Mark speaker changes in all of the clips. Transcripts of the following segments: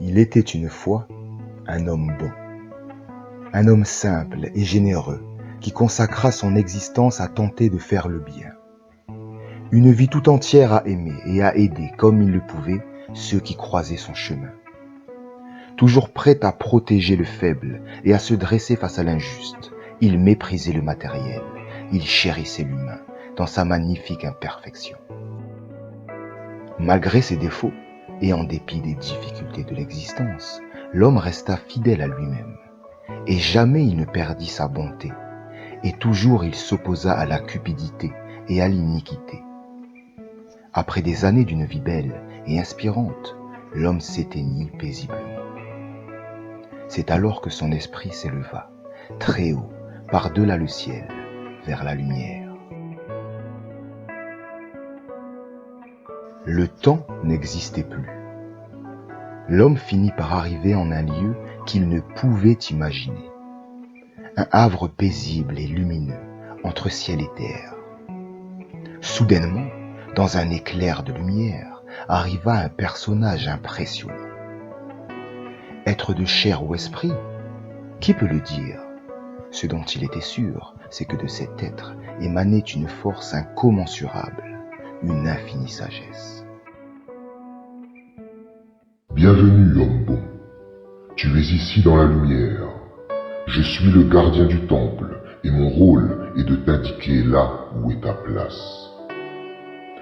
Speaker 1: Il était une fois un homme bon, un homme simple et généreux qui consacra son existence à tenter de faire le bien. Une vie tout entière à aimer et à aider comme il le pouvait ceux qui croisaient son chemin. Toujours prêt à protéger le faible et à se dresser face à l'injuste, il méprisait le matériel, il chérissait l'humain dans sa magnifique imperfection. Malgré ses défauts et en dépit des difficultés de l'existence, l'homme resta fidèle à lui-même et jamais il ne perdit sa bonté et toujours il s'opposa à la cupidité et à l'iniquité. Après des années d'une vie belle et inspirante, l'homme s'éteignit paisiblement. C'est alors que son esprit s'éleva, très haut, par-delà le ciel, vers la lumière. Le temps n'existait plus. L'homme finit par arriver en un lieu qu'il ne pouvait imaginer. Un havre paisible et lumineux entre ciel et terre. Soudainement, dans un éclair de lumière, arriva un personnage impressionnant. Être de chair ou esprit, qui peut le dire? Ce dont il était sûr, c'est que de cet être émanait une force incommensurable, une infinie sagesse.
Speaker 2: Bienvenue, homme bon. Tu es ici dans la lumière. Je suis le gardien du temple, et mon rôle est de t'indiquer là où est ta place.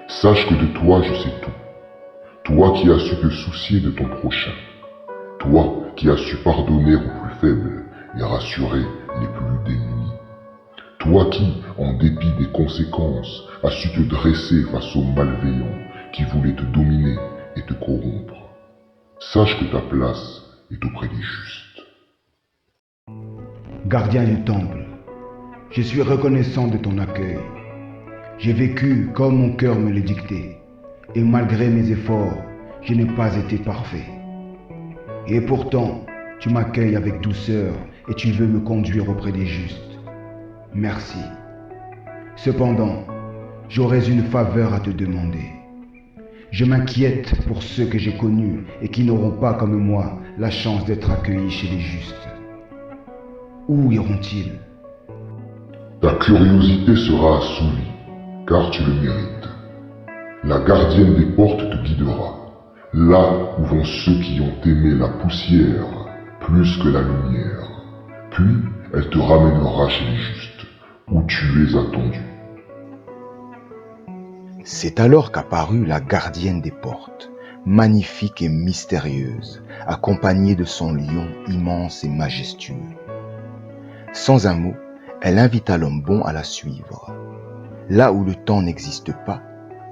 Speaker 2: Sache que de toi je sais tout. Toi qui as su te soucier de ton prochain. Toi qui as su pardonner aux plus faibles et rassurer les plus démunis. Toi qui, en dépit des conséquences, as su te dresser face aux malveillants qui voulaient te dominer et te corrompre. Sache que ta place est auprès des justes.
Speaker 3: Gardien du temple, je suis reconnaissant de ton accueil. J'ai vécu comme mon cœur me le dictait, et malgré mes efforts, je n'ai pas été parfait. Et pourtant, tu m'accueilles avec douceur et tu veux me conduire auprès des justes. Merci. Cependant, j'aurais une faveur à te demander. Je m'inquiète pour ceux que j'ai connus et qui n'auront pas comme moi la chance d'être accueillis chez les justes. Où iront-ils?
Speaker 2: Ta curiosité sera assouvie, car tu le mérites. La gardienne des portes te guidera, là où vont ceux qui ont aimé la poussière plus que la lumière. Puis, elle te ramènera chez les justes, où tu es attendu.
Speaker 1: C'est alors qu'apparut la gardienne des portes, magnifique et mystérieuse, accompagnée de son lion immense et majestueux. Sans un mot, elle invita l'homme bon à la suivre. Là où le temps n'existe pas,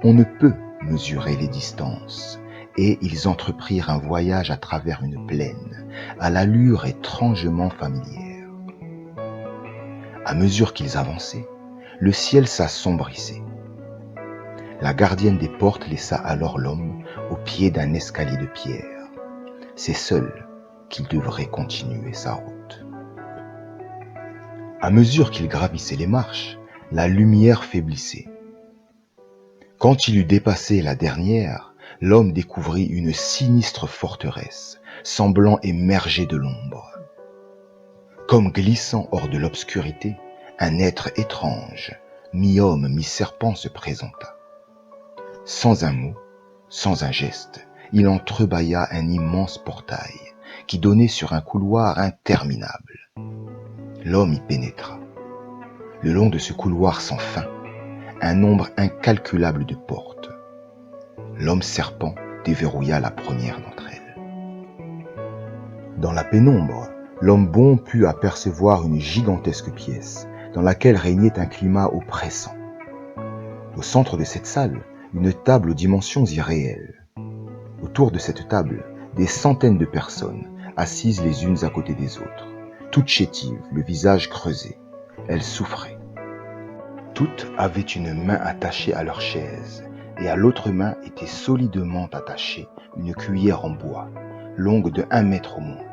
Speaker 1: on ne peut mesurer les distances, et ils entreprirent un voyage à travers une plaine, à l'allure étrangement familière. À mesure qu'ils avançaient, le ciel s'assombrissait. La gardienne des portes laissa alors l'homme au pied d'un escalier de pierre. C'est seul qu'il devrait continuer sa route. À mesure qu'il gravissait les marches, la lumière faiblissait. Quand il eut dépassé la dernière, l'homme découvrit une sinistre forteresse, semblant émerger de l'ombre. Comme glissant hors de l'obscurité, un être étrange, mi-homme, mi-serpent se présenta. Sans un mot, sans un geste, il entrebâilla un immense portail qui donnait sur un couloir interminable. L'homme y pénétra. Le long de ce couloir sans fin, un nombre incalculable de portes. L'homme serpent déverrouilla la première d'entre elles. Dans la pénombre, l'homme bon put apercevoir une gigantesque pièce dans laquelle régnait un climat oppressant. Au centre de cette salle, une table aux dimensions irréelles. Autour de cette table, des centaines de personnes, assises les unes à côté des autres, toutes chétives, le visage creusé. Elles souffraient. Toutes avaient une main attachée à leur chaise, et à l'autre main était solidement attachée une cuillère en bois, longue de 1 mètre au moins.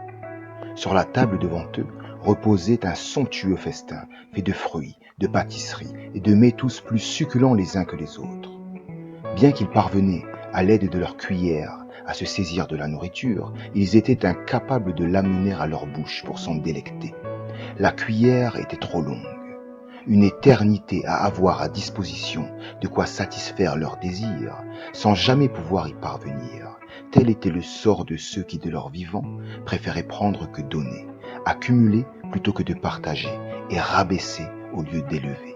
Speaker 1: Sur la table devant eux reposait un somptueux festin fait de fruits, de pâtisseries et de mets tous plus succulents les uns que les autres. Bien qu'ils parvenaient, à l'aide de leurs cuillères, à se saisir de la nourriture, ils étaient incapables de l'amener à leur bouche pour s'en délecter. La cuillère était trop longue. Une éternité à avoir à disposition de quoi satisfaire leurs désirs, sans jamais pouvoir y parvenir. Tel était le sort de ceux qui, de leur vivant, préféraient prendre que donner, accumuler plutôt que de partager, et rabaisser au lieu d'élever.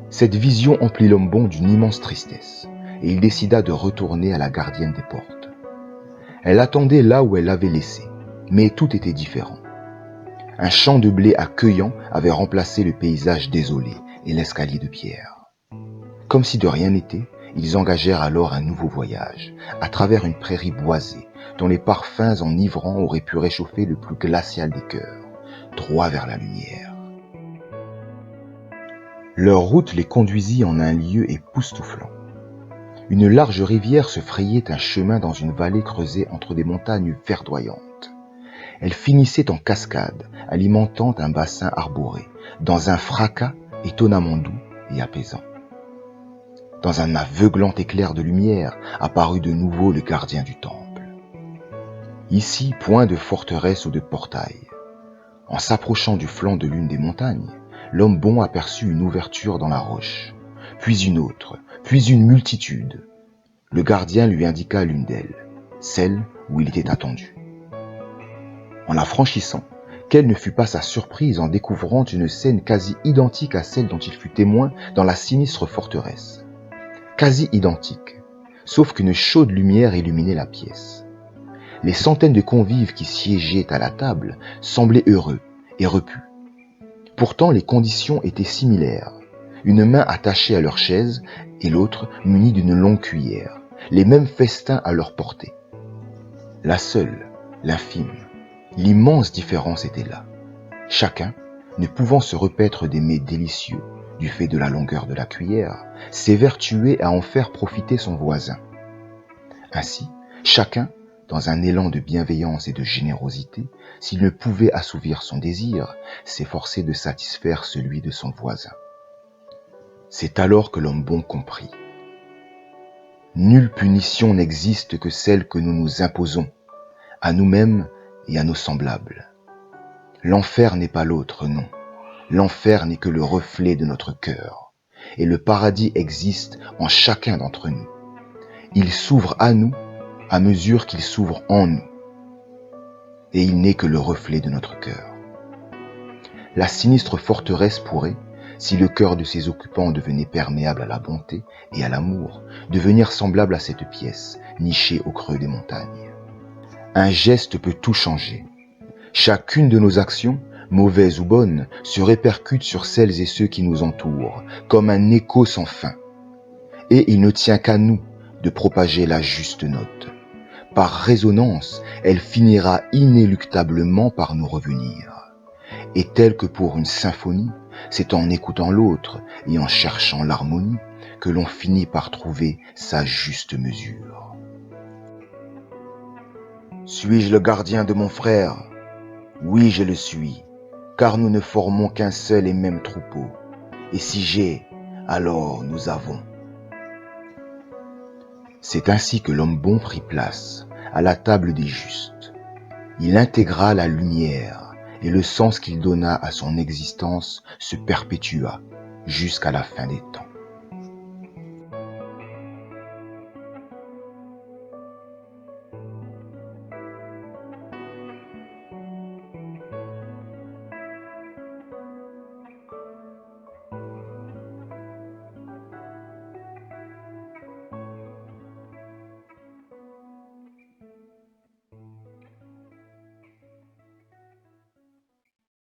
Speaker 1: Cette vision emplit l'homme bon d'une immense tristesse, et il décida de retourner à la gardienne des portes. Elle attendait là où elle l'avait laissé, mais tout était différent. Un champ de blé accueillant avait remplacé le paysage désolé et l'escalier de pierre. Comme si de rien n'était, ils engagèrent alors un nouveau voyage, à travers une prairie boisée, dont les parfums enivrants auraient pu réchauffer le plus glacial des cœurs, droit vers la lumière. Leur route les conduisit en un lieu époustouflant. Une large rivière se frayait un chemin dans une vallée creusée entre des montagnes verdoyantes. Elle finissait en cascade, alimentant un bassin arboré, dans un fracas étonnamment doux et apaisant. Dans un aveuglant éclair de lumière apparut de nouveau le gardien du temple. Ici, point de forteresse ou de portail. En s'approchant du flanc de l'une des montagnes, l'homme bon aperçut une ouverture dans la roche, puis une autre, puis une multitude. Le gardien lui indiqua l'une d'elles, celle où il était attendu. En la franchissant, quelle ne fut pas sa surprise en découvrant une scène quasi identique à celle dont il fut témoin dans la sinistre forteresse. Quasi identique, sauf qu'une chaude lumière illuminait la pièce. Les centaines de convives qui siégeaient à la table semblaient heureux et repus. Pourtant, les conditions étaient similaires. Une main attachée à leur chaise et l'autre munie d'une longue cuillère. Les mêmes festins à leur portée. La seule, l'infime, l'immense différence était là. Chacun, ne pouvant se repaître des mets délicieux du fait de la longueur de la cuillère, s'évertuait à en faire profiter son voisin. Ainsi, chacun, dans un élan de bienveillance et de générosité, s'il ne pouvait assouvir son désir, s'efforçait de satisfaire celui de son voisin. C'est alors que l'homme bon comprit. Nulle punition n'existe que celle que nous nous imposons, à nous-mêmes et à nos semblables. L'enfer n'est pas l'autre, non. L'enfer n'est que le reflet de notre cœur, et le paradis existe en chacun d'entre nous. Il s'ouvre à nous à mesure qu'il s'ouvre en nous, et il n'est que le reflet de notre cœur. La sinistre forteresse pourrait, si le cœur de ses occupants devenait perméable à la bonté et à l'amour, devenir semblable à cette pièce, nichée au creux des montagnes. Un geste peut tout changer. Chacune de nos actions, mauvaises ou bonnes, se répercute sur celles et ceux qui nous entourent, comme un écho sans fin. Et il ne tient qu'à nous de propager la juste note. Par résonance, elle finira inéluctablement par nous revenir. Et tel que pour une symphonie, c'est en écoutant l'autre et en cherchant l'harmonie que l'on finit par trouver sa juste mesure. Suis-je le gardien de mon frère ? Oui, je le suis, car nous ne formons qu'un seul et même troupeau. Et si j'ai, alors nous avons. C'est ainsi que l'homme bon prit place à la table des justes. Il intégra la lumière et le sens qu'il donna à son existence se perpétua jusqu'à la fin des temps.